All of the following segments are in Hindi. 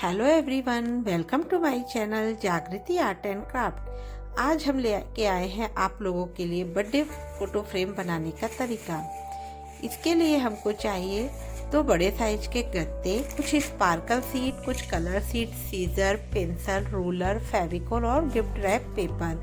Hello everyone, welcome to my channel Jagriti art and craft. आज हम लेके आए हैं आप लोगों के लिए बर्थडे फ़ोटो फ्रेम बनाने का तरीका। इसके लिए हमको चाहिए 2 बड़े साइज के गत्ते, कुछ स्पार्कल शीट, कुछ colour sheet, scissor, pencil, ruler, Fevicol और gift wrap paper,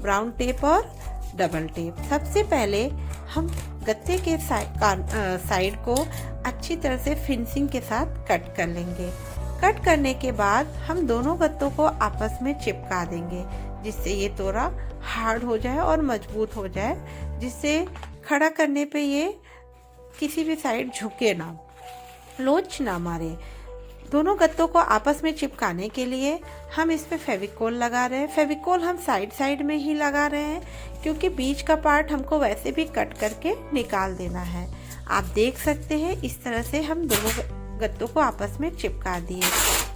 brown tape और डबल टेप। सबसे पहले हम गत्ते के साइड को अच्छी तरह से फिनिशिंग के साथ कट कर लेंगे। कट करने के बाद हम दोनों गत्तों को आपस में चिपका देंगे, जिससे ये थोड़ा हार्ड हो जाए और मजबूत हो जाए, जिससे खड़ा करने पे ये किसी भी साइड झुके ना, लोच ना मारे। दोनों गत्तों को आपस में चिपकाने के लिए हम इस पे फेविकोल लगा रहे हैं। फेविकोल हम साइड में ही लगा रहे हैं, क्योंकि बीच का पार्ट हमको वैसे भी कट करके निकाल देना है। आप देख सकते हैं इस तरह से हम दोनों गत्तों को आपस में चिपका दिए।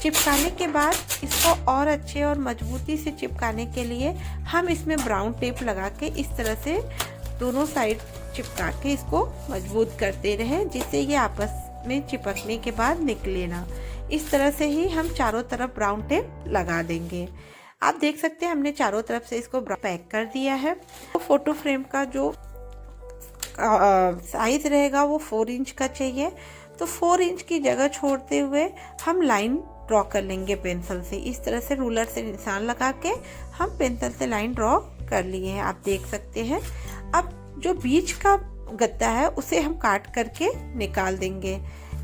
चिपकाने के बाद इसको और अच्छे और मजबूती से चिपकाने के लिए हम इसमें ब्राउन टेप लगा के इस तरह से दोनों साइड चिपका के इसको मजबूत करते रहे, जिससे ये आपस में चिपकने के बाद निकले ना। इस तरह से ही हम चारों तरफ ब्राउन टेप लगा देंगे। आप देख सकते हैं हमने चारों तरफ से इसको पैक कर दिया है। तो फोटो फ्रेम का जो साइज रहेगा वो 4 इंच का चाहिए। तो 4 इंच की जगह छोड़ते हुए हम लाइन ड्रॉ कर लेंगे पेंसिल से। इस तरह से रूलर से निशान लगा के हम पेंसिल से लाइन ड्रॉ कर लिए हैं, आप देख सकते हैं। अब जो बीच का गत्ता है उसे हम काट करके निकाल देंगे।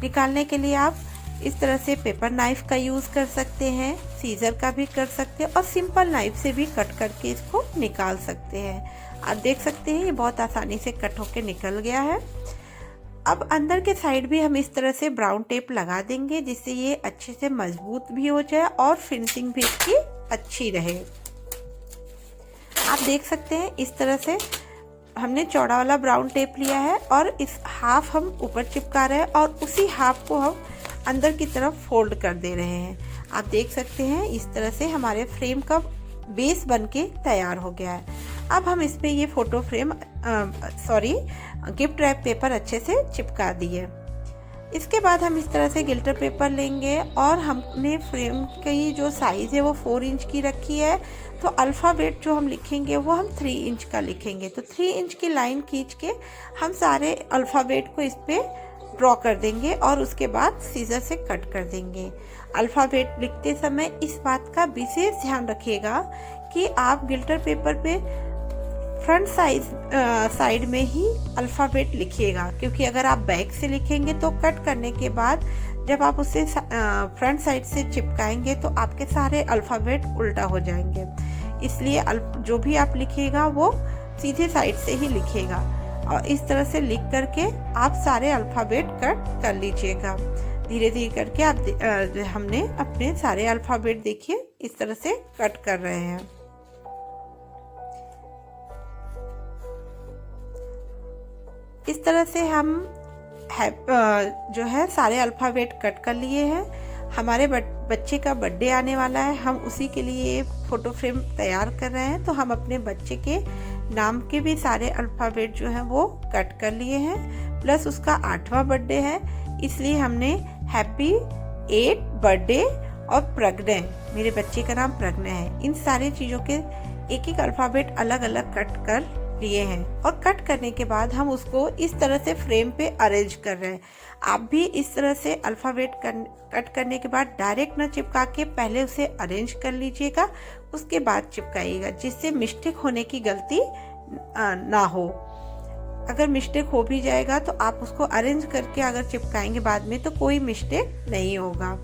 निकालने के लिए आप इस तरह से पेपर नाइफ का यूज़ कर सकते हैं, सीजर का भी कर सकते हैं और सिंपल नाइफ से भी कट करके इसको निकाल सकते हैं। आप देख सकते हैं ये बहुत आसानी से कट होके निकल गया है। अब अंदर के साइड भी हम इस तरह से ब्राउन टेप लगा देंगे, जिससे ये अच्छे से मजबूत भी हो जाए और फिनिशिंग भी इसकी अच्छी रहे। आप देख सकते हैं इस तरह से हमने चौड़ा वाला ब्राउन टेप लिया है और इस हाफ हम ऊपर चिपका रहे हैं और उसी हाफ को हम अंदर की तरफ फोल्ड कर दे रहे हैं। आप देख सकते हैं इस तरह से हमारे फ्रेम का बेस बनके तैयार हो गया है। अब हम इस पे ये photo frame gift wrap paper अच्छे से चिपका दिए। इसके बाद हम इस तरह से गिल्टर पेपर लेंगे और हमने फ्रेम की जो साइज़ है वो 4 इंच की रखी है। तो अल्फ़ाबेट जो हम लिखेंगे वो हम 3 इंच का लिखेंगे। तो 3 इंच की लाइन खींच के हम सारे अल्फ़ाबेट को इस पे ड्रॉ कर देंगे और उसके बाद सीजर से कट कर देंगे। अल्फ़ाबेट लिखते समय इस बात का विशेष ध्यान रखिएगा कि आप गिल्टर पेपर पे फ्रंट साइड में ही अल्फ़ाबेट लिखिएगा, क्योंकि अगर आप बैक से लिखेंगे तो कट करने के बाद जब आप उसे फ्रंट साइड से चिपकाएंगे तो आपके सारे अल्फ़ाबेट उल्टा हो जाएंगे। इसलिए जो भी आप लिखिएगा वो सीधे साइड से ही लिखिएगा और इस तरह से लिख करके आप सारे अल्फ़ाबेट कट कर लीजिएगा। धीरे धीरे करके आप हमने अपने सारे अल्फ़ाबेट देखिए इस तरह से कट कर रहे हैं। इस तरह से हम जो है सारे अल्फ़ाबेट कट कर लिए हैं। हमारे बच्चे का बर्थडे आने वाला है, हम उसी के लिए फ़ोटो फ्रेम तैयार कर रहे हैं। तो हम अपने बच्चे के नाम के भी सारे अल्फ़ाबेट जो हैं वो कट कर लिए हैं। प्लस उसका 8वां बर्थडे है, इसलिए हमने हैप्पी 8 बर्थडे और प्रज्ञा, मेरे बच्चे का नाम प्रज्ञा है, इन सारी चीज़ों के एक एक अल्फ़ाबेट अलग अलग कट कर लिए हैं। और कट करने के बाद हम उसको इस तरह से फ्रेम पे अरेंज कर रहे हैं। आप भी इस तरह से अल्फ़ाबेट कट करने के बाद डायरेक्ट ना चिपका के पहले उसे अरेंज कर लीजिएगा, उसके बाद चिपकाइएगा, जिससे मिस्टेक होने की गलती ना हो। अगर मिस्टेक हो भी जाएगा तो आप उसको अरेंज करके अगर चिपकाएंगे बाद में तो कोई मिस्टेक नहीं होगा।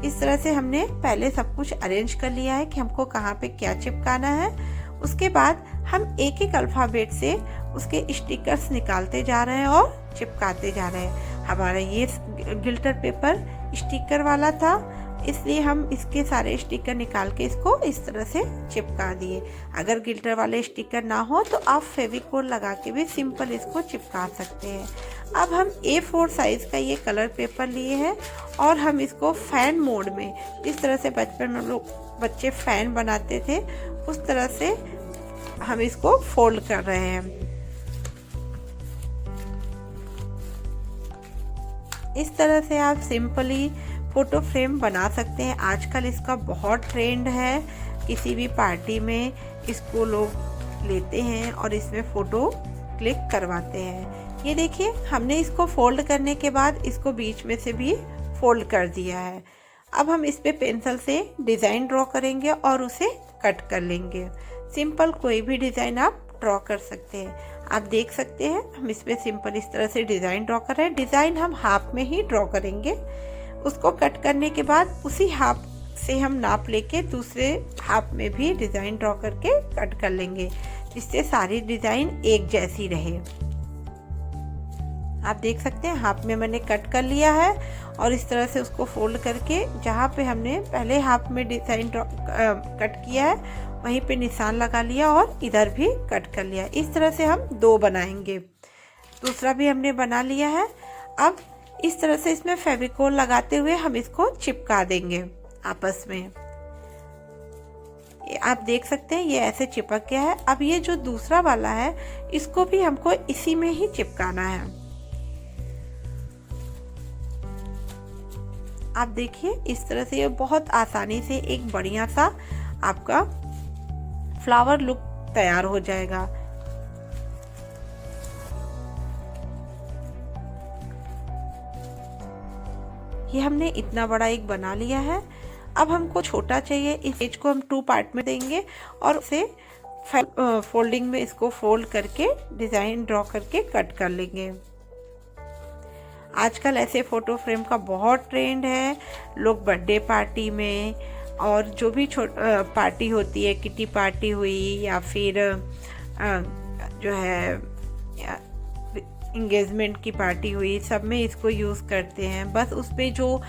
इस तरह से हमने पहले सब कुछ अरेंज कर लिया है कि हमको कहाँ पे क्या चिपकाना है। उसके बाद हम एक एक अल्फ़ाबेट से उसके स्टिकर्स निकालते जा रहे हैं और चिपकाते जा रहे हैं। हमारा ये गिल्टर पेपर स्टिकर वाला था, इसलिए हम इसके सारे स्टिकर निकाल के इसको इस तरह से चिपका दिए। अगर गिल्टर वाले स्टिकर ना हो तो आप फेविकोल लगा के भी सिंपल इसको चिपका सकते हैं। अब हम A4 साइज़ का ये कलर पेपर लिए हैं और हम इसको फैन मोड में, जिस तरह से बचपन में लोग बच्चे फैन बनाते थे उस तरह से हम इसको फोल्ड कर रहे हैं। इस तरह से आप सिंपली फ़ोटो फ्रेम बना सकते हैं। आजकल इसका बहुत ट्रेंड है, किसी भी पार्टी में इसको लोग लेते हैं और इसमें फ़ोटो क्लिक करवाते हैं। ये देखिए, हमने इसको फोल्ड करने के बाद इसको बीच में से भी फोल्ड कर दिया है। अब हम इस पे पेंसिल से डिज़ाइन ड्रॉ करेंगे और उसे कट कर लेंगे। सिंपल कोई भी डिज़ाइन आप ड्रॉ कर सकते हैं। आप देख सकते हैं हम इस पे सिंपल इस तरह से डिज़ाइन ड्रॉ कर रहे हैं। डिज़ाइन हम हाफ में ही ड्रॉ करेंगे। उसको कट करने के बाद उसी हाफ से हम नाप लेके दूसरे हाफ में भी डिज़ाइन ड्रॉ करके कट कर लेंगे, जिससे सारी डिज़ाइन एक जैसी रहे। आप देख सकते हैं हाफ में मैंने कट कर लिया है और इस तरह से उसको फोल्ड करके जहाँ पे हमने पहले हाफ में डिज़ाइन कट किया है वहीं पे निशान लगा लिया और इधर भी कट कर लिया। इस तरह से हम 2 बनाएंगे। दूसरा भी हमने बना लिया है। अब इस तरह से इसमें फेविकोल लगाते हुए हम इसको चिपका देंगे आपस में। आप देख सकते हैं ये ऐसे चिपक गया है। अब ये जो दूसरा वाला है इसको भी हमको इसी में ही चिपकाना है। आप देखिए इस तरह से ये बहुत आसानी से एक बढ़िया सा आपका फ्लावर लुक तैयार हो जाएगा। ये हमने इतना बड़ा एक बना लिया है। अब हमको छोटा चाहिए। इस पेज को हम 2 पार्ट में देंगे और उसे फोल्डिंग में इसको फोल्ड करके डिज़ाइन ड्रॉ करके कट कर लेंगे। आजकल ऐसे फ़ोटो फ्रेम का बहुत ट्रेंड है। लोग बर्थडे पार्टी में और जो भी पार्टी होती है, किटी पार्टी हुई या फिर जो है इंगेजमेंट की पार्टी हुई, सब में इसको यूज़ करते हैं। बस उस पर जो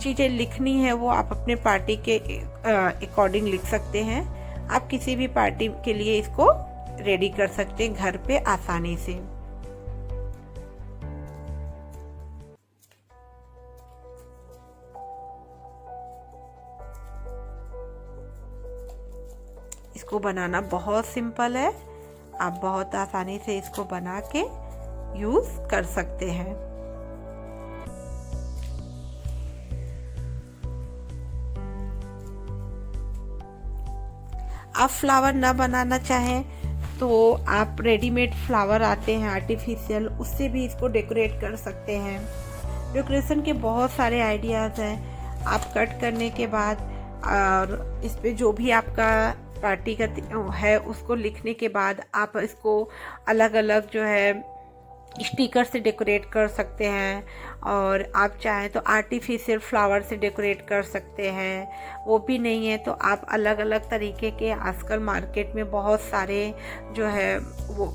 चीज़ें लिखनी है वो आप अपने पार्टी के अकॉर्डिंग लिख सकते हैं। आप किसी भी पार्टी के लिए इसको रेडी कर सकते हैं घर पे आसानी से। इसको बनाना बहुत सिंपल है। आप बहुत आसानी से इसको बना के यूज़ कर सकते हैं। आप फ्लावर ना बनाना चाहें तो आप रेडीमेड फ्लावर आते हैं आर्टिफिशियल, उससे भी इसको डेकोरेट कर सकते हैं। डेकोरेशन के बहुत सारे आइडियाज़ हैं। आप कट करने के बाद और इस पे जो भी आपका पार्टी का है उसको लिखने के बाद आप इसको अलग अलग जो है स्टिकर से डेकोरेट कर सकते हैं। और आप चाहें तो आर्टिफिशियल फ्लावर से डेकोरेट कर सकते हैं। वो भी नहीं है तो आप अलग अलग तरीके के आजकल मार्केट में बहुत सारे जो है वो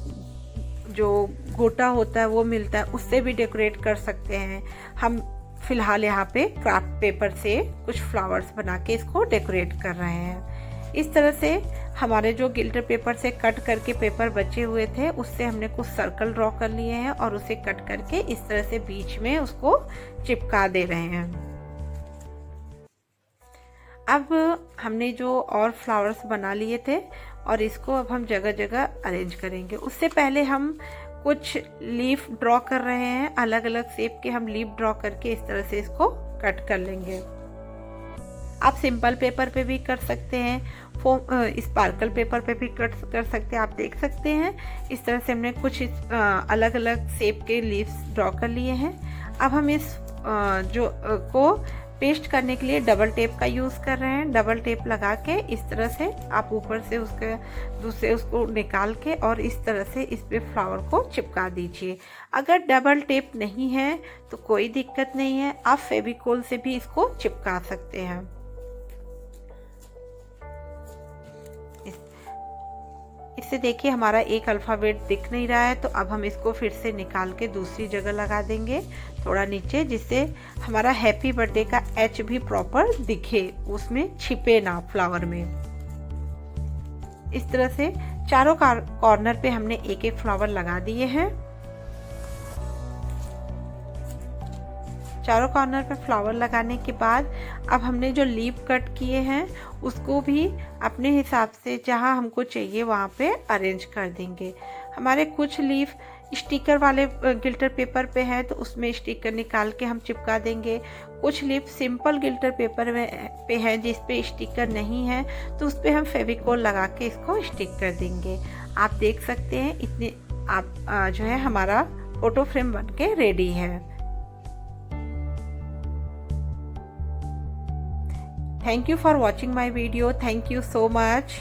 जो गोटा होता है वो मिलता है, उससे भी डेकोरेट कर सकते हैं। हम फिलहाल यहाँ पे क्राफ्ट पेपर से कुछ फ्लावर्स बना के इसको डेकोरेट कर रहे हैं। इस तरह से हमारे जो गिल्टर पेपर से कट करके पेपर बचे हुए थे उससे हमने कुछ सर्कल ड्रॉ कर लिए हैं और उसे कट करके इस तरह से बीच में उसको चिपका दे रहे हैं। अब हमने जो और फ्लावर्स बना लिए थे और इसको अब हम जगह जगह अरेंज करेंगे। उससे पहले हम कुछ लीफ ड्रॉ कर रहे हैं। अलग अलग शेप के हम लीफ ड्रॉ करके इस तरह से इसको कट कर लेंगे। आप सिंपल पेपर पे भी कर सकते हैं, स्पार्कल पेपर पे भी कट कर सकते हैं। आप देख सकते हैं इस तरह से हमने कुछ अलग अलग शेप के लीव्स ड्रॉ कर लिए हैं। अब हम इस को पेस्ट करने के लिए डबल टेप का यूज़ कर रहे हैं। डबल टेप लगा के इस तरह से आप ऊपर से उसके दूसरे उसको निकाल के और इस तरह से इस पे फ्लावर को चिपका दीजिए। अगर डबल टेप नहीं है तो कोई दिक्कत नहीं है, आप फेविकोल से भी इसको चिपका सकते हैं। इससे देखिए हमारा एक अल्फ़ाबेट दिख नहीं रहा है, तो अब हम इसको फिर से निकाल के दूसरी जगह लगा देंगे थोड़ा नीचे, जिससे हमारा हैप्पी बर्थडे का एच भी प्रॉपर दिखे, उसमें छिपे ना फ्लावर में। इस तरह से चारों कॉर्नर पे हमने एक एक फ्लावर लगा दिए हैं। चारों कॉर्नर पे फ्लावर लगाने के बाद अब हमने जो लीफ कट किए हैं उसको भी अपने हिसाब से जहाँ हमको चाहिए वहाँ पे अरेंज कर देंगे। हमारे कुछ लीफ स्टिकर वाले गिल्टर पेपर पे है तो उसमें स्टिकर निकाल के हम चिपका देंगे। कुछ लिप सिंपल गिल्टर पेपर में पे है जिस पे स्टिकर नहीं है तो उस पे हम फेविकोल लगा के इसको स्टिक कर देंगे। आप देख सकते हैं इतने आप जो है हमारा फोटो फ्रेम बन के रेडी है। Thank you for watching my video. Thank you so much.